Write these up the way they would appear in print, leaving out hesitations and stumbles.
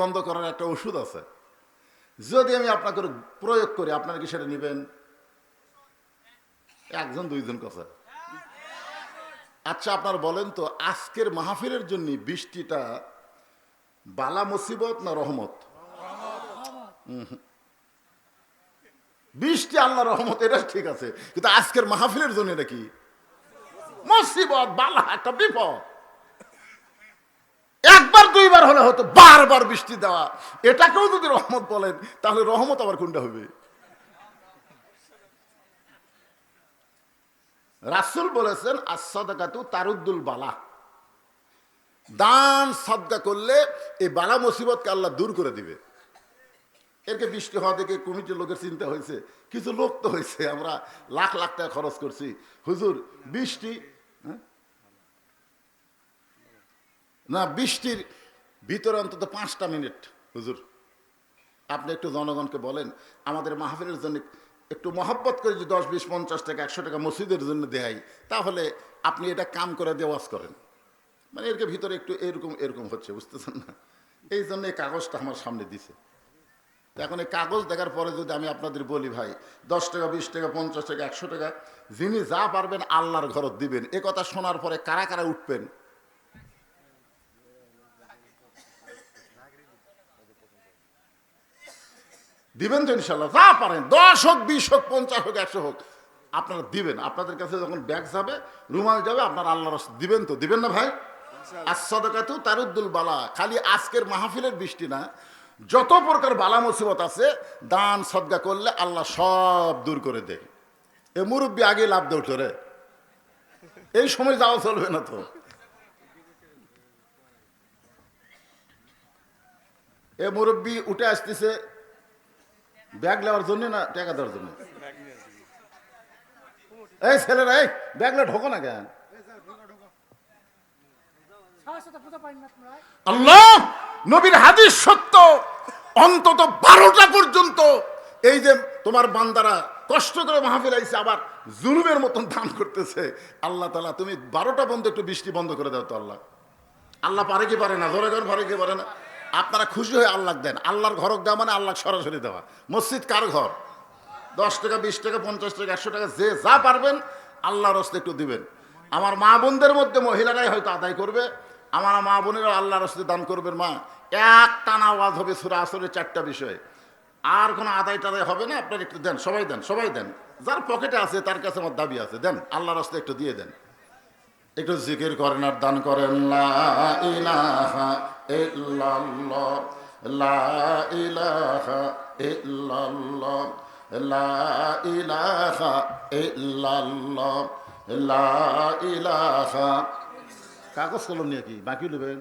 বন্ধ করার একটা ওষুধ আছে, যদি আমি আপনাকে প্রয়োগ করি আপনারা কি সেটা নেবেন? একজন দুইজন কথা। আচ্ছা আপনার বলেন তো, আজকের মাহফিলের জন্য বৃষ্টিটা বালা মুসিবত না রহমত? বৃষ্টি আল্লাহ রহমত, এটা ঠিক আছে, কিন্তু আজকের মাহফিলের জন্য এটা কি? মুসিবত, বালা, একটা বিপদ। একবার দুইবার হলে হতো, বারবার বৃষ্টি দেওয়া এটাকেও যদি রহমত বলেন, তাহলে রহমত আবার কোনটা হবে? রাসূল বলেছেন as-সাদাকাতু তারুদ্দুল বালা, দান সাদকা করলে এই বালা মুসিবতকে আল্লাহ দূর করে দিবে। এরকে বৃষ্টি হওয়া দেখে কমিটির লোকের চিন্তা হয়েছে, কিছু লোক তো হয়েছে, আমরা লাখ লাখ টাকা খরচ করছি, হুজুর বৃষ্টি না, বৃষ্টির ভিতরে অন্তত 5টা মিনিট হুজুর আপনি একটু জনগণকে বলেন আমাদের মাহফিলের জন্য একটু মহব্বত করে যে 10, 20, 50 টাকা 100 টাকা মসজিদের জন্য দেয়, তাহলে আপনি এটা কাম করে দেওয়াজ করেন। মানে এর ভিতরে একটু এরকম এরকম হচ্ছে, বুঝতেছেন না? এই জন্য এই কাগজটা আমার সামনে দিছে। এখন এই কাগজ দেখার পরে যদি আমি আপনাদের বলি ভাই 10 টাকা 20 টাকা 50 টাকা 100 টাকা যিনি যা পারবেন আল্লাহর ঘরত দিবেন, এ কথা শোনার পরে কারা কারা উঠবেন? দিবেন তো ইনশাল্লাহ, যা পারেন, 10 হোক 20 হোক 50 হোক 100 হোক আপনারা দিবেন। আপনাদের কাছে যখন ব্যাগ যাবে, রুমাল যাবে, আপনারা আল্লাহর দিবেন তো, দিবেন না ভাই? as-সাদাকাতু তারুদ্দুল বালা। খালি আজকের মাহফিলের বৃষ্টি না, যত প্রকার বালা মুসিবত আছে দান সদকা করলে আল্লাহ সব দূর করে দেয়। এ মুরব্বী আগে লাভ দেও রে, এই সময় যাওয়া চলবে না তো। এ মুরব্বী উঠে আসতেছে ব্যাগ নেওয়ার জন্য না টাকা দেওয়ার জন্য? এই ছেলেরা, এই ব্যাগটা ঢোকো না কেন? আল্লাহ নবীর হাদিস সত্য, অন্তত 12টা পর্যন্ত এই যে তোমার বান্দারা কষ্ট করে মাহফিল আইছে, আবার জুলুমের মতন দান করতেছে, আল্লাহ তাআলা তুমি 12টা বন্ধ একটু বৃষ্টি বন্ধ করে দাও তো। আল্লাহ আল্লাহ পারে কি পারে না? জোরে করে পারে কি পারে না? আপনারা খুশি হয়ে আল্লাহ দেন। আল্লাহর ঘর দেওয়া মানে আল্লাহ সরাসরি দেওয়া। মসজিদ কার ঘর? 10 টাকা 20 টাকা 50 টাকা 100 টাকা যে যা পারবেন আল্লাহর রাস্তায় একটু দিবেন। আমার মা বোনদের মধ্যে মহিলারাই হয়তো আদায় করবে, আমার মা বোনেরা আল্লাহর রাস্তায় দান করবেন। মা এক টানা আওয়াজ হবে সূরা আসরের 4টা বিষয়, আর কোনো আদায় টাদায় হবে না। আপনারা একটু দেন, সবাই দেন, সবাই দেন, যার পকেটে আছে তার কাছে আমার দাবি আছে, দেন আল্লাহর রাস্তায় একটু দিয়ে দেন। একটু জিকির করেন আর দান করেন। লা ইলাহা ইল্লাল্লাহ, লা ইলাহা ইল্লাল্লাহ, লা ইলাহা ইল্লাল্লাহ, লা ইলাহা। কাগজ কলম নিয়ে কি বাকি নেবেন?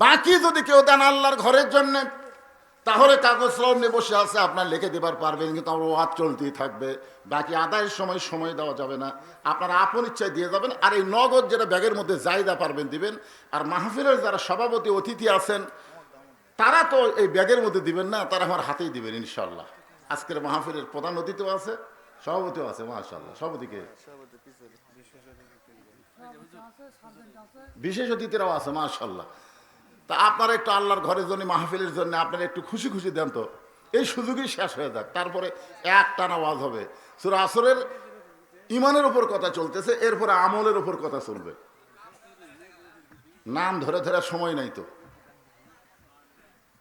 বাকি যদি কেউ দেন আল্লাহর ঘরের জন্য, তাহলে কাগজ কলম নিয়ে বসে আছে, আপনার লিখে দেবার পারবেন, কিন্তু আমার ওয়াজ চলতেই থাকবে। বাকি আদায়ের সময় সময় দেওয়া যাবে না, আপনারা আপন ইচ্ছায় দিয়ে যাবেন। আর এই নগদ যেটা ব্যাগের মধ্যে জায়দা পারবেন দিবেন। আর মাহফিলের যারা সভাপতি অতিথি আছেন তারা তো এই ব্যাগের মধ্যে দিবেন না, তারা আমার হাতেই দিবেন ইনশাল্লাহ। আজকের মাহফিলের প্রধান অতিথিও আছে, সভাপতিও আছে, মাশাআল্লাহ। সভাপতিকে বিশেষ অতিথিরাও আছে, মাশাআল্লাহ। তা আপনারা একটু আল্লাহর ঘরের জন্য মাহফিলের জন্য আপনারা একটু খুশি খুশি দেন তো, এই সুযোগই শেষ হয়ে যাক, তারপরে এক টানা ওয়াজ হবে। সূরা আসরের ইমানের উপর কথা চলতেছে, এরপরে আমলের উপর কথা চলবে। নাম ধরে ধরে সময় নাই তো।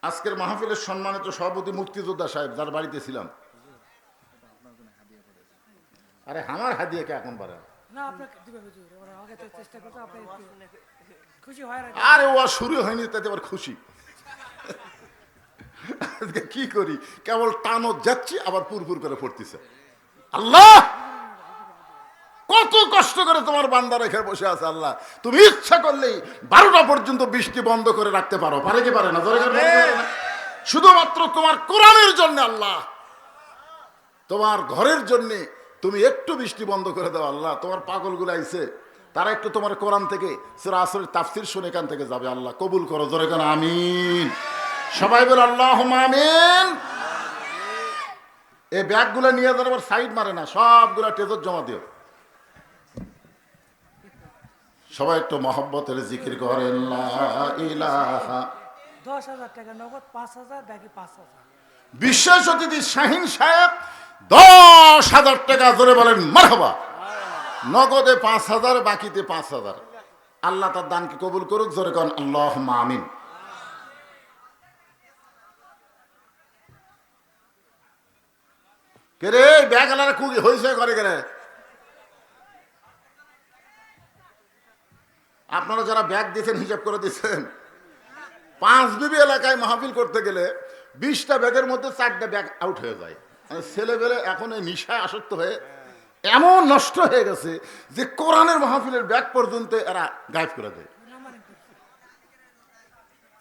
আজকের মাহফিলের সম্মানিত সভাপতি মুক্তিযোদ্ধা সাহেব, যার বাড়িতে ছিলাম। আরে আমার হাদিয়া কে এখন বাড়া? আরে ও শুরু হয়নি, তাতে আবার খুশি। কি করি, কেবল টানো যাচ্ছি, আবার পুরপুর করে পড়তেছে। আল্লাহ কত কষ্ট করে তোমার বান্দা রেখে বসে আছে। আল্লাহ তুমি ইচ্ছা করলেই 12টা পর্যন্ত বৃষ্টি বন্ধ করে রাখতে পারো, পারে কি পারে না? শুধুমাত্র তোমার কোরআনের জন্য আল্লাহ, তোমার ঘরের জন্য তুমি একটু বৃষ্টি বন্ধ করে দাও। আল্লাহ তোমার পাগলগুলো আইছে, তারা একটু তোমার কোরআন থেকে সূরা আসরের তাফসীর শুনে এখান থেকে যাবে। আল্লাহ কবুল করো, জোরে কেন আমিন। সবাই বলে আল্লাহুম্মা আমিন। এই ব্যাগগুলো নিয়ে যাওয়ার সাইড মারে না, সবগুলা টেজর জমা দিও। সবাই একটু মহব্বতের জিকির করেন লা ইলাহা। 10,000 টাকা নগদ, 5,000 বাকি 5,000। বিশেষ অতিথি শাহিন সাহেব 10,000 টাকা, ধরে বলেন মারহাবা। নগদে 5,000, বাকিতে 5,000। আল্লাহ তার দানকে কবুল করুক, জোরে করেন আল্লাহুম্মা আমিন। কে রে ব্যাগ আলারা কুগি হইছে করে কে রে? আপনারা যারা ব্যাগ দিয়েছেন হিসাব করে দিচ্ছেন। 5 বিবি এলাকায় মাহফিল করতে গেলে 20টা ব্যাগের মধ্যে 4টা ব্যাগ আউট হয়ে যায়। মানে ছেলেবেলে এখন এই নিশায় আসক্ত হয়ে এমন নষ্ট হয়ে গেছে যে কোরআনের মাহফিলের ব্যাগ পর্যন্ত এরা গায়েব করে দেয়।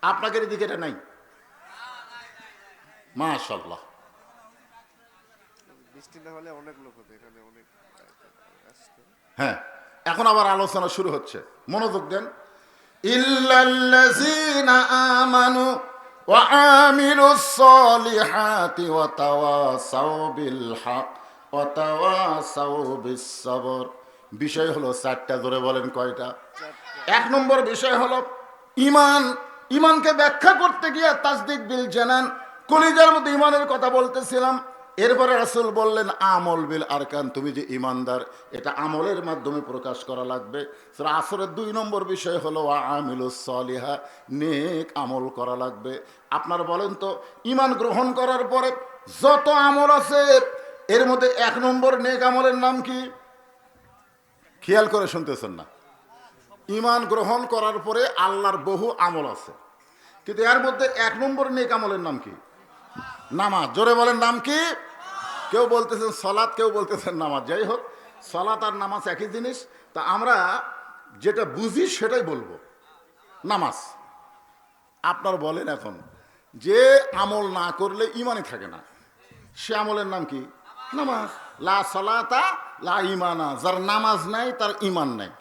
আপনাদের এদিকে এটা নাই? মাশাআল্লাহ। বৃষ্টি না হলে অনেক লোক হতো এখানে, অনেক আসতো। হ্যাঁ, এখন আবার আলোচনা শুরু হচ্ছে, মনোযোগ দেন। ইল্লাল্লাযীনা আমানু ওয়া আমিলুস সলিহাতি ওয়া তাওয়াসাউ বিল হক ওয়া তাওয়াসাউ বিস সবর। বিষয় হলো 4টা, ধরে বলেন কয়টা? 1 নম্বর বিষয় হলো ঈমান। ঈমানকে ব্যাখ্যা করতে গিয়ে তাসদিক বিল জানান, কলিজার মধ্যে ঈমানের কথা বলতেছিলাম। এরপরে রাসূল বললেন আমল বিল আরকান, তুমি যে ঈমানদার এটা আমলের মাধ্যমে প্রকাশ করা লাগবে। সূরা আসরের 2 নম্বর বিষয় হলো আমিলুস সলিহা, নেক আমল করা লাগবে। আপনারা বলেন তো, ঈমান গ্রহণ করার পরে যত আমল আছে এর মধ্যে 1 নম্বর নেক আমলের নাম কি? খেয়াল করে শুনতেছেন না? ঈমান গ্রহণ করার পরে আল্লাহর বহু আমল আছে, কিন্তু এর মধ্যে 1 নম্বর নেক আমলের নাম কি? নামাজ। জোরে বলেন নাম কি? কেউ বলতেছেন সালাত, কেউ বলতেছেন নামাজ। যাই হোক, সালাত আর নামাজ একই জিনিস। তা আমরা যেটা বুঝি সেটাই বলবো, নামাজ। আপনার বলেন এখন, যে আমল না করলে ঈমানই থাকে না, সে আমলের নাম কি? নামাজ। লা সালাতা লা ঈমানা, যার নামাজ নাই তার ঈমান নাই।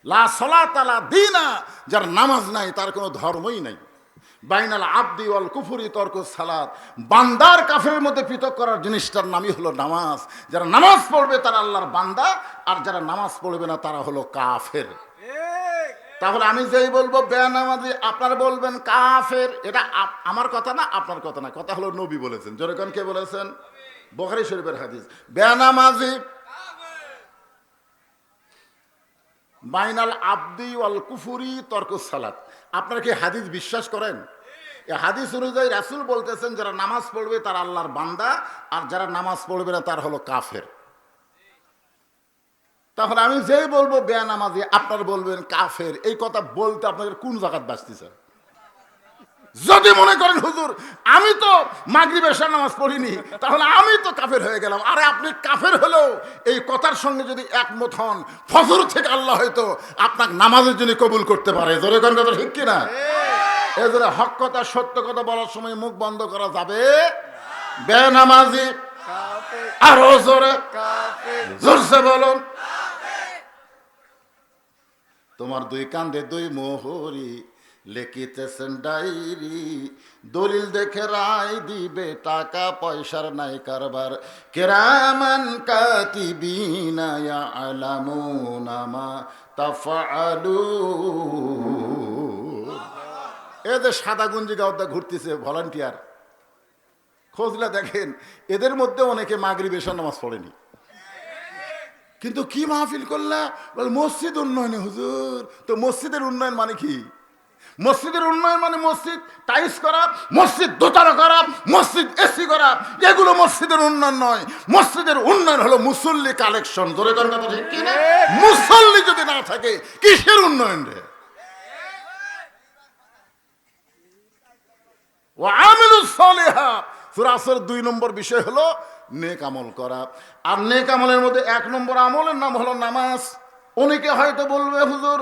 লা সালাতা লা দীনা, যার নামাজ নাই তার কোনো ধর্মই নাই। বাইনাল আবদি ওয়াল কুফরি তরকুস সালাত, বান্দার কাফেরের মধ্যে পৃথক করার জিনিসটার নামই হলো নামাজ। যারা নামাজ পড়বে তারা আল্লাহর বান্দা, আর যারা নামাজ পড়বে না তারা হলো কাফের। তাহলে আমি যেই বলবো বেনামাজি, আপনারা বলবেন কাফের। এটা আমার কথা না, আপনার কথা না, কথা হলো নবী বলেছেন। যেরকম কে বলেছেন? বুখারী শরীফের হাদিস, বেনামাজি বাইনাল আবদি ওয়াল কুফরি তরকুস সালাত। আপনারা কি হাদিস বিশ্বাস করেন? এই হাদিস অনুযায়ী রাসূল বলতেছেন যারা নামাজ পড়বে তারা আল্লাহর বান্দা, আর যারা নামাজ পড়বে না তার হলো কাফের। তাহলে আমি যেই বলবো বেনামাজি, আপনারা বলবেন কাফের। এই কথা বলতে আপনাদের কোন জায়গায় বাঁচতেছে? যদি মনে করেন হুজুর আমি তো মাগরিব এশার নামাজ পড়িনি, তাহলে আমি তো কাফের হয়ে গেলাম। আরে আপনি কাফের হলেও এই কথার সঙ্গে যদি একমত হন, ফজর থেকে আল্লাহ হয়তো আপনাকে নামাজের জন্য কবুল করতে পারে। জোরে কোন কথা ঠিক কিনা? এই জন্য হক কথা সত্য কথা বলার সময় মুখ বন্ধ করা যাবে। বেনামাজি আরো জোরে জোরসে বলুন। তোমার 2 কান্দে 2 মোহরি, লিখিতেছেন ডায়েরি, দলিল দেখে রায় দিবে, টাকা পয়সার নাই কারবার। কিরামান কাতিবিনা ইয়ালামুনা মা তাফআলুন। এদের সাদা গঞ্জি গাওদা ঘুরতেছে ভলান্টিয়ার, খোঁজলে দেখেন এদের মধ্যে অনেকে মাগরিব এশার নামাজ পড়েনি, কিন্তু কি মাহফিল করলা? বল মসজিদ উন্নয়নে। হুজুর, তো মসজিদের উন্নয়ন মানে কি? মসজিদের উন্নয়ন মানে মসজিদ টাইস করা, মসজিদ দোতলা করা, মসজিদ এসি করা, এগুলো মসজিদের উন্নয়ন নয়। মসজিদের উন্নয়ন হলো মুসল্লি কালেকশন। ধরে কর কথা ঠিক কিনা? মুসল্লি যদি না থাকে কিসের উন্নয়ন রে? ওয়া আমিলুস সলিহা, সূরা আসর 2 নম্বর বিষয় হলো নেক আমল করা। আর নেক আমলের মধ্যে 1 নম্বর আমলের নাম হলো নামাজ। অনেকে হয়তো বলবে হুজুর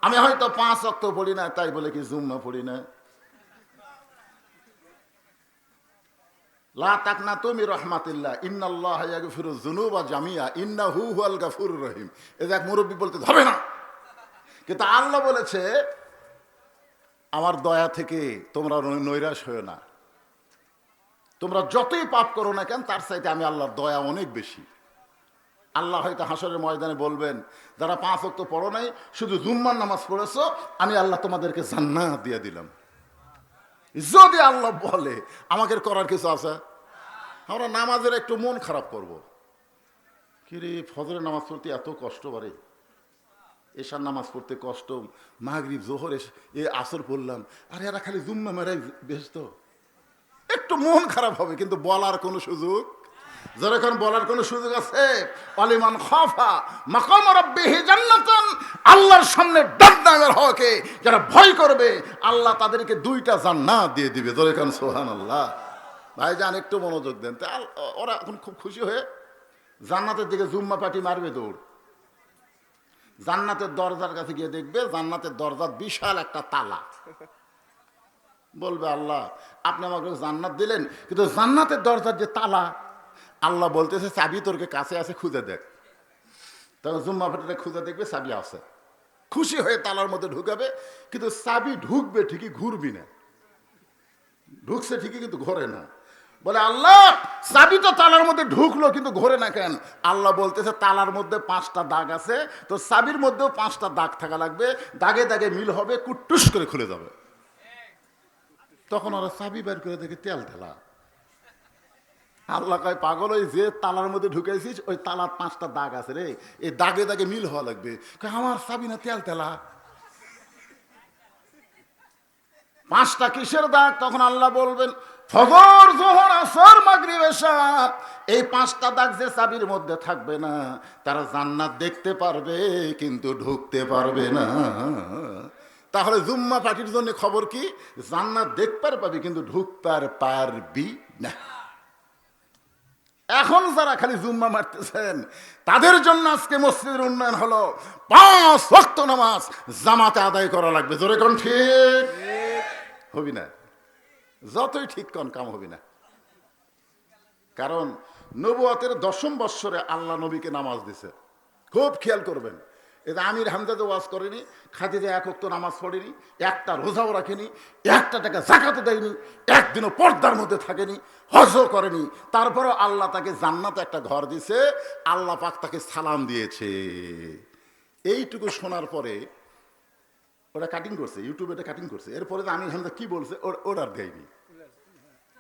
আমি হয়তো 5 ওয়াক্ত পড়ি না, তাই বলে কি জুম্মা পড়ি না? লা তাকনাতু মির রাহমাতিল্লাহ ইন্নাল্লাহা ইয়াগফিরুয যুনুবা জামিআ ইন্নাহু হুয়াল গাফুরুর রহিম। এই যে এক মুরব্বি বলতে হবে না, কিন্তু আল্লাহ বলেছে আমার দয়া থেকে তোমরা নৈরাশ হয়ো না। তোমরা যতই পাপ করো না কেন, তার চাইতে আমি আল্লাহর দয়া অনেক বেশি। আল্লাহ হয়তো হাসরের ময়দানে বলবেন, যারা 5 ওয়াক্ত পড়ো নাই, শুধু জুম্মার নামাজ পড়েছো, আমি আল্লাহ তোমাদেরকে জান্নাত দিয়ে দিলাম। যদি আল্লাহ বলে, আমাদের করার কিছু আছে? আমরা নামাজের একটু মন খারাপ করব। কিরে, ফজরের নামাজ পড়তে এত কষ্ট করে, এশার নামাজ পড়তে কষ্ট, মাগরিব জোহর এ আসর পড়লাম, আর এরা খালি জুম্মা মেরাই ব্যস্ত, একটু মন খারাপ হবে। কিন্তু বলার কোনো সুযোগ, যখন বলার কোনো সুযোগ আছে, অলিমান খাফা মাকাম রাব্বিহি জান্নাতান, আল্লাহর সামনে ডাকডাঙ্গার হকে যারা ভয় করবে, আল্লাহ তাদেরকে 2টা জান্নাত দিয়ে দিবে। যখন সুবহানাল্লাহ। ভাইজান একটু মনোযোগ দেন। তা ওরা এখন খুব খুশি হয়ে জান্নাতের দিকে জুম্মা পাটি মারবে দৌড়। জান্নাতের দরজার কাছে গিয়ে দেখবে জান্নাতের দরজার বিশাল একটা তালা। বলবে, আল্লাহ আপনি আমাকে জান্নাত দিলেন, কিন্তু জান্নাতের দরজার যে তালা, আল্লাহ বলতেছে চাবি তোরকে কাছে আছে, খুঁজে দেখ। তখন জুম্মা পাটিটা খুঁজে দেখবে চাবি আছে, খুশি হয়ে তালার মধ্যে ঢুকাবে, কিন্তু চাবি ঢুকবে ঠিকই, ঘুরবি না। ঢুকছে ঠিকই কিন্তু ঘোরে না। বলে, আল্লাহ চাবি তো তালার মধ্যে ঢুকলো, কিন্তু ঘোরে না কেন? আল্লাহ বলতেছে তালার মধ্যে 5টা দাগ আছে, তো চাবির মধ্যেও 5টা দাগ থাকা লাগবে, দাগে দাগে মিল হবে, কুট্টুস করে খুলে যাবে। তখন ওরা চাবি বের করে দেখে তেল ঢেলা। আল্লাহ কয়, পাগল, ওই যে তালার মধ্যে ঢুকেছিস ওই তালার 5টা দাগ আছে রে, এই দাগে দাগে মিল হওয়া লাগবে। আমার চাবি না তেল তেলা, 5টা কিসের দাগ? তখন আল্লাহ বলবেন, ফজর জোহর আসর মাগরিব এশা, এই 5টা দাগ যে চাবির মধ্যে থাকবে না, তারা জান্নাত দেখতে পারবে কিন্তু ঢুকতে পারবে না। তাহলে জুম্মা পার্টির জন্য খবর কি? জান্নাত দেখতে পারবি কিন্তু ঢুকতে পারবি না। এখন যারা খালি জুম্মা মারতেছেন, তাদের জন্য আজকে মসজিদের উন্নয়ন হলো 5 ওয়াক্ত নামাজ জামাতে আদায় করা লাগবে। জোরে কোন ঠিক হবি না, যতই ঠিক কোন কাম হবি না। কারণ নবুয়তের 10ম বৎসরে আল্লাহ নবীকে নামাজ দিছে। খুব খেয়াল করবেন, এটা আমির হামজা তো ওয়াজ করেনি, খাদিজা 1 ওয়াক্ত নামাজ পড়েনি, একটা রোজাও রাখেনি, 1টা টাকা যাকাতও দেয়নি, একদিনও পর্দার মধ্যে থাকেনি, হজও করেনি, তারপরেও আল্লাহ তাকে জান্নাতে একটা ঘর দিছে, আল্লাহ পাক তাকে সালাম দিয়েছে। এইটুকু শোনার পরে ওরা কাটিং করছে, ইউটিউবে এটা কাটিং করছে। এরপরে আমির হামজা কি বলছে ওরা দেয়নি।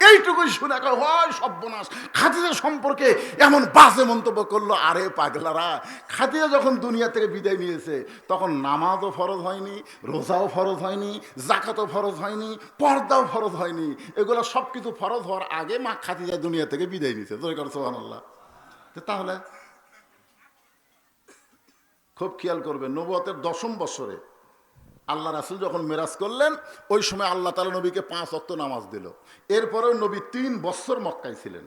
এইটুকুই শুনে হয় সর্বনাশ, খাদিজা সম্পর্কে এমন বাজে মন্তব্য করলো। আরে পাগলারা, খাদিজা যখন দুনিয়া থেকে বিদায় নিয়েছে, তখন নামাজও ফরজ হয়নি, রোজাও ফরজ হয়নি, জাকাতও ফরজ হয়নি, পর্দাও ফরজ হয়নি। এগুলো সব কিছু ফরজ হওয়ার আগে মা খাদিজা দুনিয়া থেকে বিদায় নিয়েছে। সুবহানাল্লাহ। তাহলে খুব খেয়াল করবেন, নবুয়তের 10ম বৎসরে আল্লাহ রাসূল যখন মেরাজ করলেন, ওই সময় আল্লাহ তাআলা নবীকে 5 ওয়াক্ত নামাজ দিল। এরপরেও নবী 3 বছর মক্কায় ছিলেন।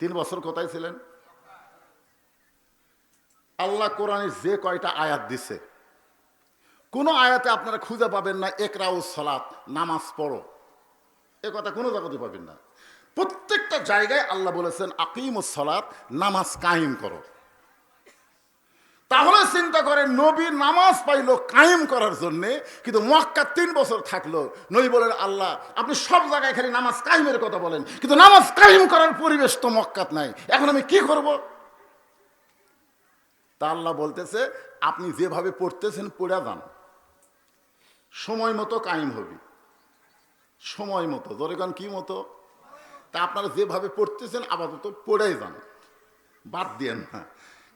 3 বছর কোথায় ছিলেন? আল্লাহ কোরআনে যে কয়টা আয়াত দিছে, কোন আয়াতে আপনারা খুঁজে পাবেন না ইকরাউস সালাত, নামাজ পড়ো, এ কথা কোনো জায়গাতে পাবেন না। প্রত্যেকটা জায়গায় আল্লাহ বলেছেন আকিমুস সালাত, নামাজ কায়েম করো। তাহলে চিন্তা করেন, নবী নামাজ পাইলো কায়েম করার জন্যে, কিন্তু মক্কা 3 বছর থাকলো। নবী বলেন, আল্লাহ আপনি সব জায়গায় খালি নামাজ কায়েমের কথা বলেন, কিন্তু নামাজ কায়েম করার পরিবেশ তো মক্কাত নাই, এখন আমি কি করব? তা আল্লাহ বলতেছে, আপনি যেভাবে পড়তেছেন পড়ে যান, সময় মতো কায়েম হবি। সময় মতো, ধরেন কি মতো? তা আপনারা যেভাবে পড়তেছেন আপাতত পড়েই যান, বাদ দিয়েন না,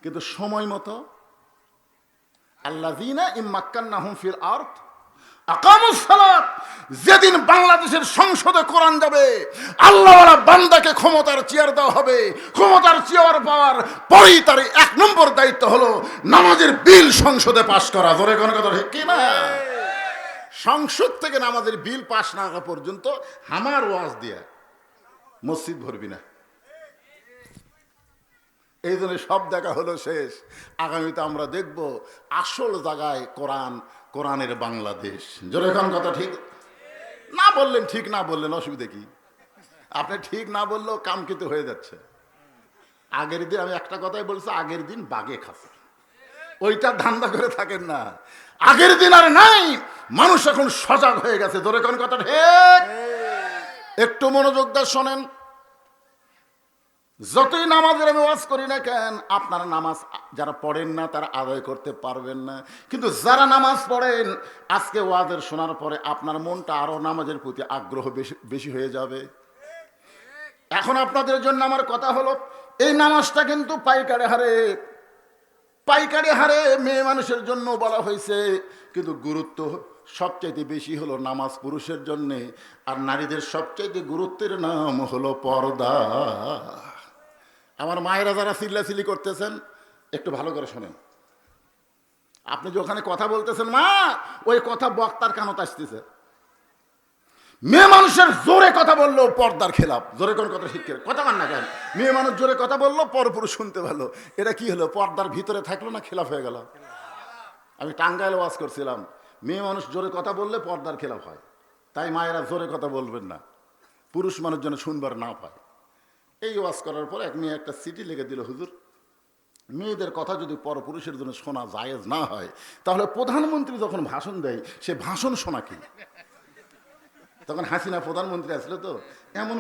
কিন্তু সময় মতো। আল্লাযীনা ইম্মাক্কান্নাহুম ফিল আরদ আকামুস সালাত, যেদিন বাংলাদেশের সংসদে কোরআন যাবে, আল্লাহওয়ালা বান্দাকে ক্ষমতার চেয়ার দেওয়া হবে। ক্ষমতার চেয়ার পাওয়ার পরেই তার 1 নম্বর দায়িত্ব হলো নামাজের বিল সংসদে পাস করা। ধরে কোন কথা ঠিক কি না? সংসদ থেকে নামাজের বিল পাস না হওয়া পর্যন্ত আমার ওয়াজ দিয়ে মসজিদ ভরবি না। এই জন্য সব দেখা হলো শেষ। আগামীতে আমরা দেখব আসল জায়গায় কোরআন, কোরআনের বাংলাদেশ। যেরকম কথা ঠিক না বললেন, ঠিক না বললেন, অসুবিধা কি? আপনি ঠিক না বললেও কাম কিন্তু হয়ে যাচ্ছে। আগের দিন আমি একটা কথাই বলছি, আগের দিন বাগে খাচ্ছে, ওইটা ধান্দা করে থাকেন না। আগের দিন আর নাই, মানুষ এখন সজাগ হয়ে গেছে। যেরকম কথা ঠিক, একটু মনোযোগ দিয়ে শোনেন। যতই নামাজের আমি ওয়াজ করি না কেন, আপনারা নামাজ যারা পড়েন না তারা আদায় করতে পারবেন না, কিন্তু যারা নামাজ পড়েন আজকে ওয়াজের শোনার পরে আপনার মনটা আরো নামাজের প্রতি আগ্রহ বেশি বেশি হয়ে যাবে। এখন আপনাদের জন্য আমার কথা হলো, এই নামাজটা কিন্তু পাইকারি হারে মেয়ে মানুষের জন্য বলা হয়েছে, কিন্তু গুরুত্ব সবচাইতে বেশি হলো নামাজ পুরুষের জন্যে, আর নারীদের সবচাইতে গুরুত্বের নাম হলো পর্দা। আমার মায়েরা যারা চিল্লাচিল্লি করতেছেন একটু ভালো করে শোনেন। আপনি যে ওখানে কথা বলতেছেন মা, ওই কথা বক্তার কানত আসতেছে। মেয়ে মানুষের জোরে কথা বললো পর্দার খেলাপ, জোরে কোন কথা শিখে কথা মান না কেন, মেয়ে মানুষ জোরে কথা বললো পরপুরুষ শুনতে ভালো, এটা কি হলো? পর্দার ভিতরে থাকলো না খেলাপ হয়ে গেল? আমি টাঙ্গাইলে ওয়াজ করছিলাম, মেয়ে মানুষ জোরে কথা বললে পর্দার খেলাপ হয়, তাই মায়েরা জোরে কথা বলবেন না, পুরুষ মানুষ যেন শুনবার না পায়। এই ওয়াজ করার পর এক মেয়ে একটা চিঠি লিখে দিল, হুজুর মেয়েদের কথা যদি পরপুরুষের জন্য শোনা জায়েজ না হয়, তাহলে প্রধানমন্ত্রী যখন ভাষণ দেয় সে ভাষণ শোনা কি? তখন হাসিনা প্রধানমন্ত্রী আসলে তো এমন